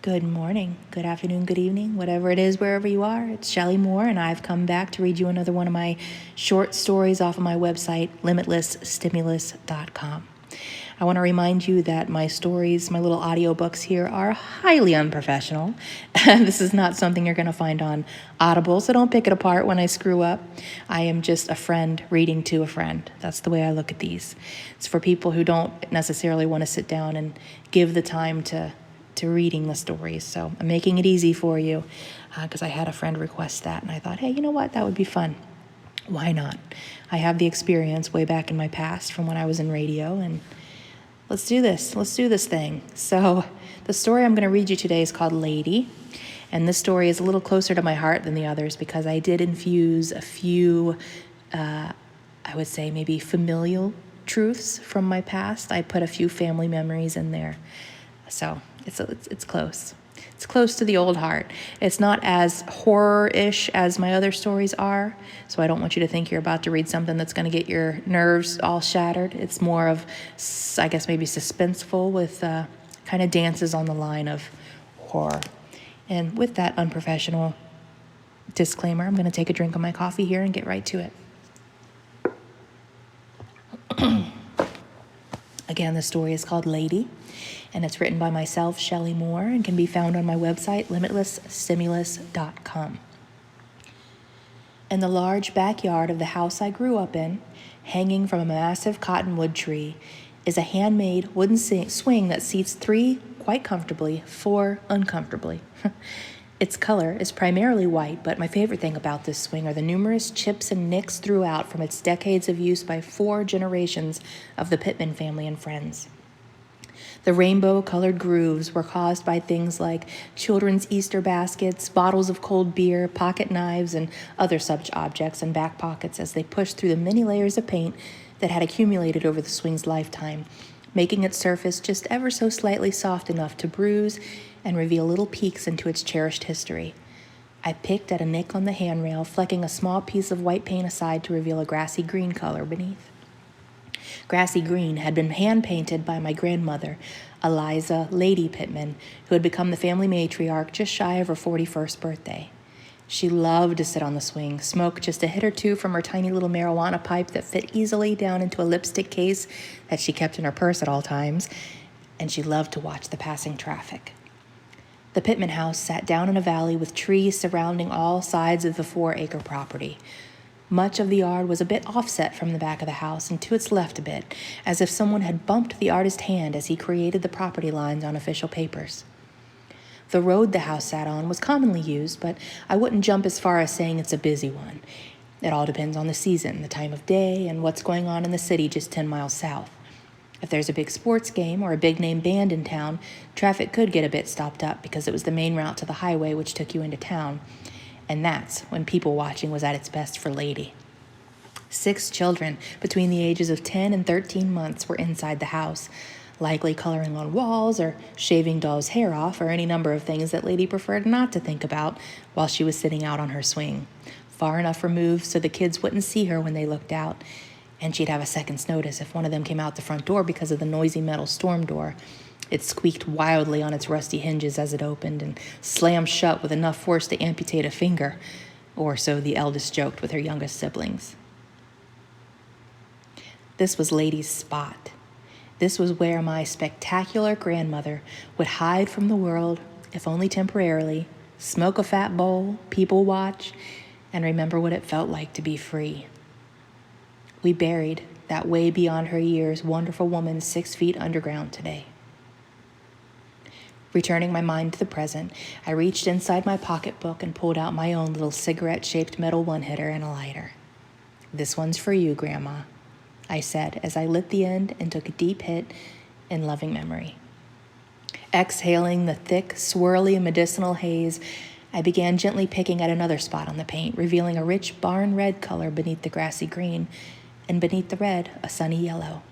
Good morning, good afternoon, good evening, whatever it is, wherever you are. It's Shelly Moore, and I've come back to read you another one of my short stories off of my website, limitlessstimulus.com. I want to remind you that my stories, my little audiobooks here, are highly unprofessional. This is not something you're going to find on Audible, so don't pick it apart when I screw up. I am just a friend reading to a friend. That's the way I look at these. It's for people who don't necessarily want to sit down and give the time to reading the stories. So I'm making it easy for you because I had a friend request that, and I thought, hey, you know what? That would be fun. Why not? I have the experience way back in my past from when I was in radio, and let's do this. Let's do this thing. So the story I'm going to read you today is called Lady, and this story is a little closer to my heart than the others because I did infuse a few, I would say maybe familial truths from my past. I put a few family memories in there. So it's close. It's close to the old heart. It's not as horror-ish as my other stories are, so I don't want you to think you're about to read something that's going to get your nerves all shattered. It's more of, I guess, maybe suspenseful with kind of dances on the line of horror. And with that unprofessional disclaimer, I'm going to take a drink of my coffee here and get right to it. Again, the story is called Lady, and it's written by myself, Shelly Moore, and can be found on my website, limitlessstimulus.com. In the large backyard of the house I grew up in, hanging from a massive cottonwood tree, is a handmade wooden swing that seats 3 quite comfortably, 4 uncomfortably. Its color is primarily white, but my favorite thing about this swing are the numerous chips and nicks throughout from its decades of use by 4 generations of the Pittman family and friends. The rainbow-colored grooves were caused by things like children's Easter baskets, bottles of cold beer, pocket knives, and other such objects in back pockets as they pushed through the many layers of paint that had accumulated over the swing's lifetime, making its surface just ever so slightly soft enough to bruise and reveal little peeks into its cherished history. I picked at a nick on the handrail, flecking a small piece of white paint aside to reveal a grassy green color beneath. Grassy green had been hand-painted by my grandmother, Eliza Lady Pittman, who had become the family matriarch just shy of her 41st birthday. She loved to sit on the swing, smoke just a hit or two from her tiny little marijuana pipe that fit easily down into a lipstick case that she kept in her purse at all times, and she loved to watch the passing traffic. The Pittman house sat down in a valley with trees surrounding all sides of the 4-acre property. Much of the yard was a bit offset from the back of the house and to its left a bit, as if someone had bumped the artist's hand as he created the property lines on official papers. The road the house sat on was commonly used, but I wouldn't jump as far as saying it's a busy one. It all depends on the season, the time of day, and what's going on in the city just 10 miles south. If there's a big sports game or a big-name band in town, traffic could get a bit stopped up because it was the main route to the highway which took you into town. And that's when people watching was at its best for Lady. 6 children between the ages of 10 and 13 months were inside the house, likely coloring on walls or shaving dolls' hair off or any number of things that Lady preferred not to think about while she was sitting out on her swing, far enough removed so the kids wouldn't see her when they looked out, and she'd have a second's notice if one of them came out the front door because of the noisy metal storm door. It squeaked wildly on its rusty hinges as it opened and slammed shut with enough force to amputate a finger, or so the eldest joked with her youngest siblings. This was Lady's spot. This was where my spectacular grandmother would hide from the world, if only temporarily, smoke a fat bowl, people watch, and remember what it felt like to be free. We buried that way beyond her years wonderful woman 6 feet underground today. Returning my mind to the present, I reached inside my pocketbook and pulled out my own little cigarette-shaped metal one-hitter and a lighter. "This one's for you, Grandma," I said as I lit the end and took a deep hit in loving memory. Exhaling the thick, swirly, medicinal haze, I began gently picking at another spot on the paint, revealing a rich barn red color beneath the grassy green, and beneath the red, a sunny yellow.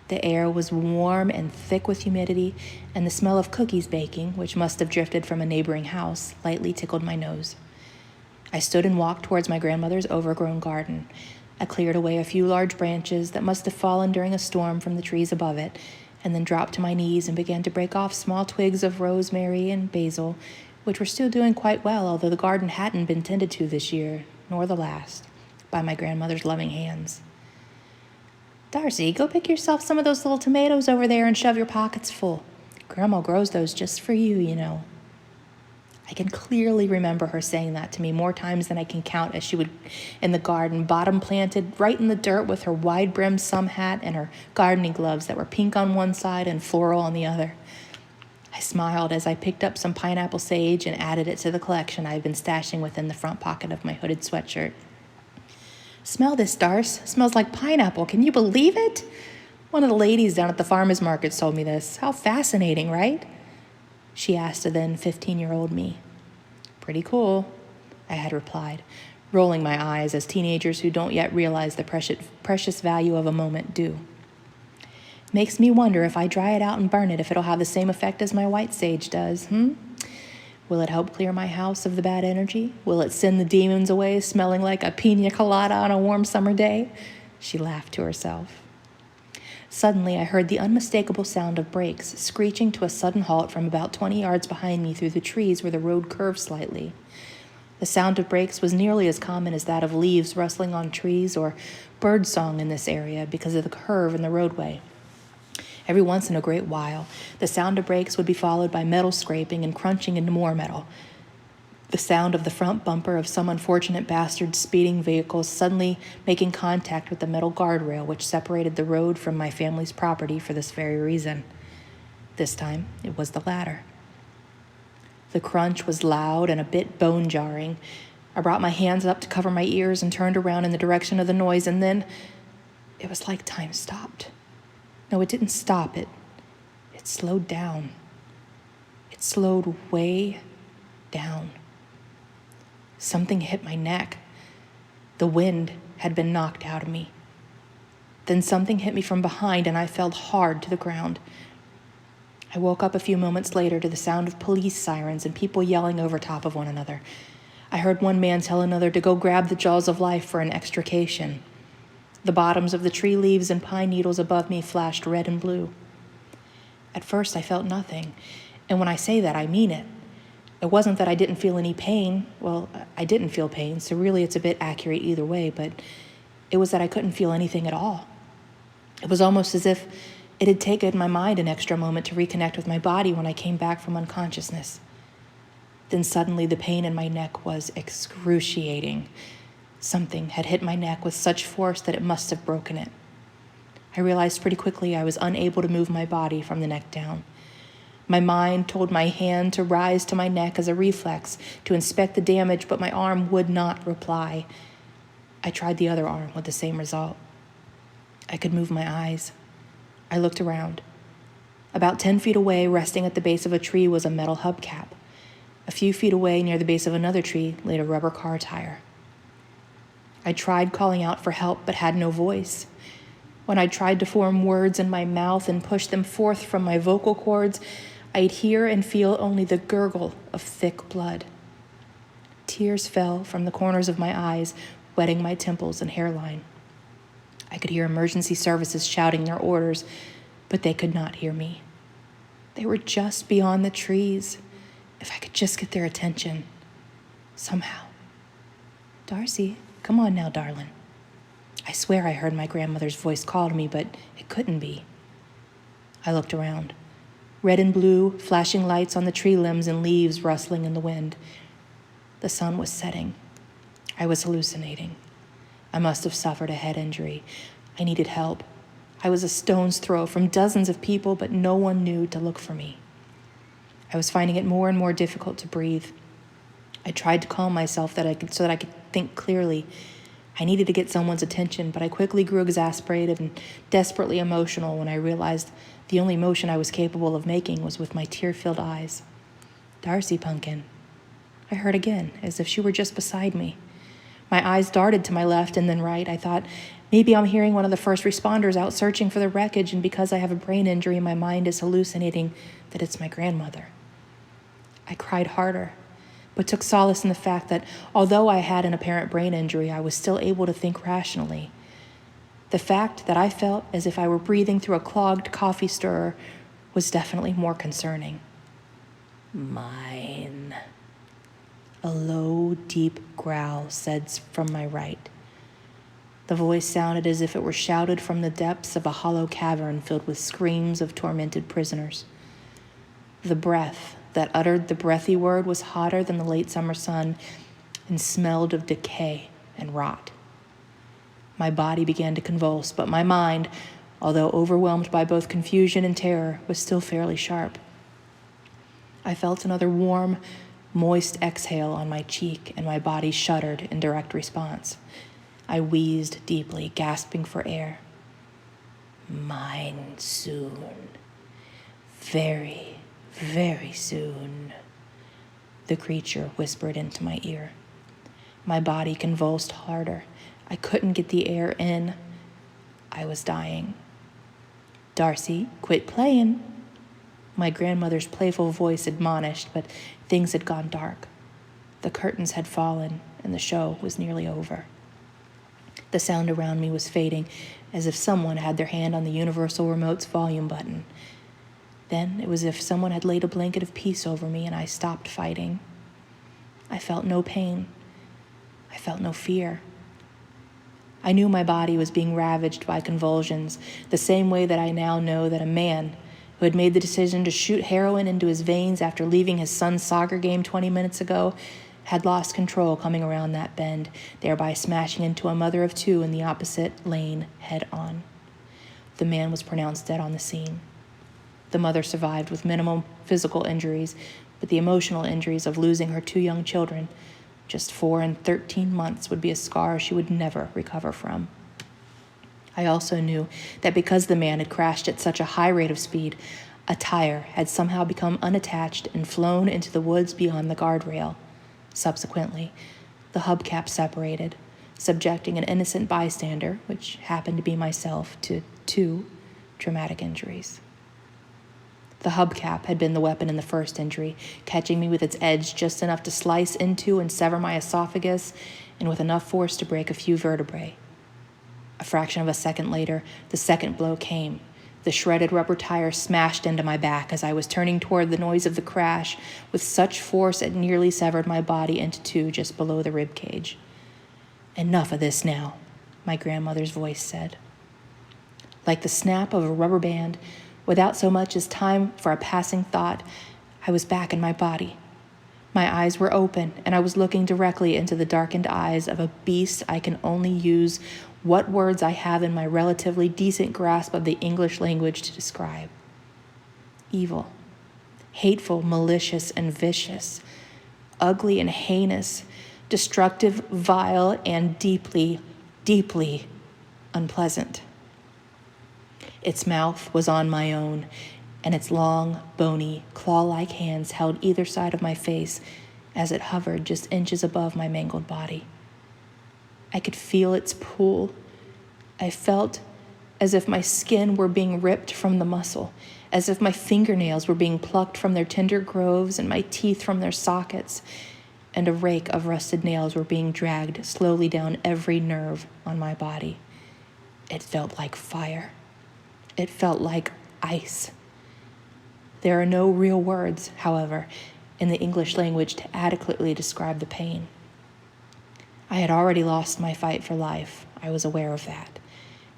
The air was warm and thick with humidity, and the smell of cookies baking, which must have drifted from a neighboring house, lightly tickled my nose. I stood and walked towards my grandmother's overgrown garden. I cleared away a few large branches that must have fallen during a storm from the trees above it, and then dropped to my knees and began to break off small twigs of rosemary and basil, which were still doing quite well, although the garden hadn't been tended to this year, nor the last, by my grandmother's loving hands. "Darcy, go pick yourself some of those little tomatoes over there and shove your pockets full. Grandma grows those just for you, you know." I can clearly remember her saying that to me more times than I can count as she would in the garden, bottom planted right in the dirt with her wide-brimmed sun hat and her gardening gloves that were pink on one side and floral on the other. I smiled as I picked up some pineapple sage and added it to the collection I had been stashing within the front pocket of my hooded sweatshirt. "Smell this, Darce. Smells like pineapple. Can you believe it? One of the ladies down at the farmers market told me this. How fascinating, right?" she asked of then 15-year-old me. "Pretty cool," I had replied, rolling my eyes as teenagers who don't yet realize the precious value of a moment do. "Makes me wonder if I dry it out and burn it, if it'll have the same effect as my white sage does, Will it help clear my house of the bad energy? Will it send the demons away smelling like a pina colada on a warm summer day?" She laughed to herself. Suddenly, I heard the unmistakable sound of brakes screeching to a sudden halt from about 20 yards behind me through the trees where the road curved slightly. The sound of brakes was nearly as common as that of leaves rustling on trees or bird song in this area because of the curve in the roadway. Every once in a great while, the sound of brakes would be followed by metal scraping and crunching into more metal. The sound of the front bumper of some unfortunate bastard's speeding vehicle suddenly making contact with the metal guardrail which separated the road from my family's property for this very reason. This time, it was the latter. The crunch was loud and a bit bone-jarring. I brought my hands up to cover my ears and turned around in the direction of the noise, and then it was like time stopped. No, it didn't stop. It slowed down. It slowed way down. Something hit my neck. The wind had been knocked out of me. Then something hit me from behind, and I fell hard to the ground. I woke up a few moments later to the sound of police sirens and people yelling over top of one another. I heard one man tell another to go grab the jaws of life for an extrication. The bottoms of the tree leaves and pine needles above me flashed red and blue. At first, I felt nothing, and when I say that, I mean it. It wasn't that I didn't feel any pain. Well, I didn't feel pain, so really it's a bit accurate either way, but it was that I couldn't feel anything at all. It was almost as if it had taken my mind an extra moment to reconnect with my body when I came back from unconsciousness. Then suddenly the pain in my neck was excruciating. Something had hit my neck with such force that it must have broken it. I realized pretty quickly I was unable to move my body from the neck down. My mind told my hand to rise to my neck as a reflex to inspect the damage, but my arm would not reply. I tried the other arm with the same result. I could move my eyes. I looked around. About 10 feet away, resting at the base of a tree, was a metal hubcap. A few feet away, near the base of another tree, laid a rubber car tire. I tried calling out for help, but had no voice. When I tried to form words in my mouth and push them forth from my vocal cords, I'd hear and feel only the gurgle of thick blood. Tears fell from the corners of my eyes, wetting my temples and hairline. I could hear emergency services shouting their orders, but they could not hear me. They were just beyond the trees. If I could just get their attention, somehow. "Darcy, come on now, darling." I swear I heard my grandmother's voice call to me, but it couldn't be. I looked around. Red and blue, flashing lights on the tree limbs and leaves rustling in the wind. The sun was setting. I was hallucinating. I must have suffered a head injury. I needed help. I was a stone's throw from dozens of people, but no one knew to look for me. I was finding it more and more difficult to breathe. I tried to calm myself so that I could think clearly. I needed to get someone's attention, but I quickly grew exasperated and desperately emotional when I realized the only motion I was capable of making was with my tear-filled eyes. "Darcy, pumpkin." I heard again, as if she were just beside me. My eyes darted to my left and then right. I thought, maybe I'm hearing one of the first responders out searching for the wreckage, and because I have a brain injury, my mind is hallucinating that it's my grandmother. I cried harder, but took solace in the fact that although I had an apparent brain injury, I was still able to think rationally. The fact that I felt as if I were breathing through a clogged coffee stirrer was definitely more concerning. Mine. A low, deep growl said from my right. The voice sounded as if it were shouted from the depths of a hollow cavern filled with screams of tormented prisoners. The breath that uttered the breathy word was hotter than the late summer sun and smelled of decay and rot. My body began to convulse, but my mind, although overwhelmed by both confusion and terror, was still fairly sharp. I felt another warm, moist exhale on my cheek, and my body shuddered in direct response. I wheezed deeply, gasping for air. Mine soon. Very, very soon, the creature whispered into my ear. My body convulsed harder. I couldn't get the air in. I was dying. Darcy, quit playing. My grandmother's playful voice admonished, but things had gone dark. The curtains had fallen, and the show was nearly over. The sound around me was fading, as if someone had their hand on the universal remote's volume button. Then it was as if someone had laid a blanket of peace over me, and I stopped fighting. I felt no pain. I felt no fear. I knew my body was being ravaged by convulsions, the same way that I now know that a man who had made the decision to shoot heroin into his veins after leaving his son's soccer game 20 minutes ago had lost control coming around that bend, thereby smashing into a mother of two in the opposite lane head-on. The man was pronounced dead on the scene. The mother survived with minimal physical injuries, but the emotional injuries of losing her two young children, just 4 and 13 months, would be a scar she would never recover from. I also knew that because the man had crashed at such a high rate of speed, a tire had somehow become unattached and flown into the woods beyond the guardrail. Subsequently, the hubcap separated, subjecting an innocent bystander, which happened to be myself, to 2 traumatic injuries. The hubcap had been the weapon in the first injury, catching me with its edge just enough to slice into and sever my esophagus, and with enough force to break a few vertebrae. A fraction of a second later, the second blow came. The shredded rubber tire smashed into my back as I was turning toward the noise of the crash with such force it nearly severed my body into 2 just below the rib cage. Enough of this now, my grandmother's voice said. Like the snap of a rubber band, without so much as time for a passing thought, I was back in my body. My eyes were open, and I was looking directly into the darkened eyes of a beast I can only use what words I have in my relatively decent grasp of the English language to describe. Evil, hateful, malicious, and vicious, ugly and heinous, destructive, vile, and deeply, deeply unpleasant. Its mouth was on my own, and its long, bony, claw-like hands held either side of my face as it hovered just inches above my mangled body. I could feel its pull. I felt as if my skin were being ripped from the muscle, as if my fingernails were being plucked from their tender grooves and my teeth from their sockets, and a rake of rusted nails were being dragged slowly down every nerve on my body. It felt like fire. It felt like ice. There are no real words, however, in the English language to adequately describe the pain. I had already lost my fight for life. I was aware of that,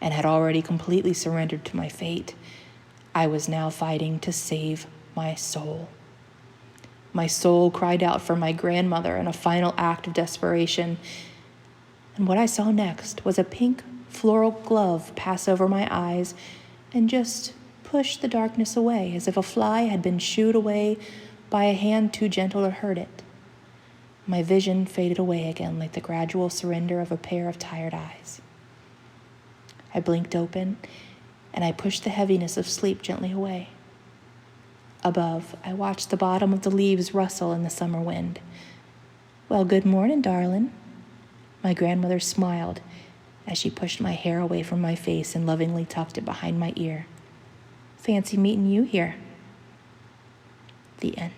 and had already completely surrendered to my fate. I was now fighting to save my soul. My soul cried out for my grandmother in a final act of desperation, and what I saw next was a pink floral glove pass over my eyes and just push the darkness away as if a fly had been shooed away by a hand too gentle to hurt it. My vision faded away again like the gradual surrender of a pair of tired eyes. I blinked open, and I pushed the heaviness of sleep gently away. Above, I watched the bottom of the leaves rustle in the summer wind. "Well, good morning, darling." My grandmother smiled as she pushed my hair away from my face and lovingly tucked it behind my ear. "Fancy meeting you here." The end.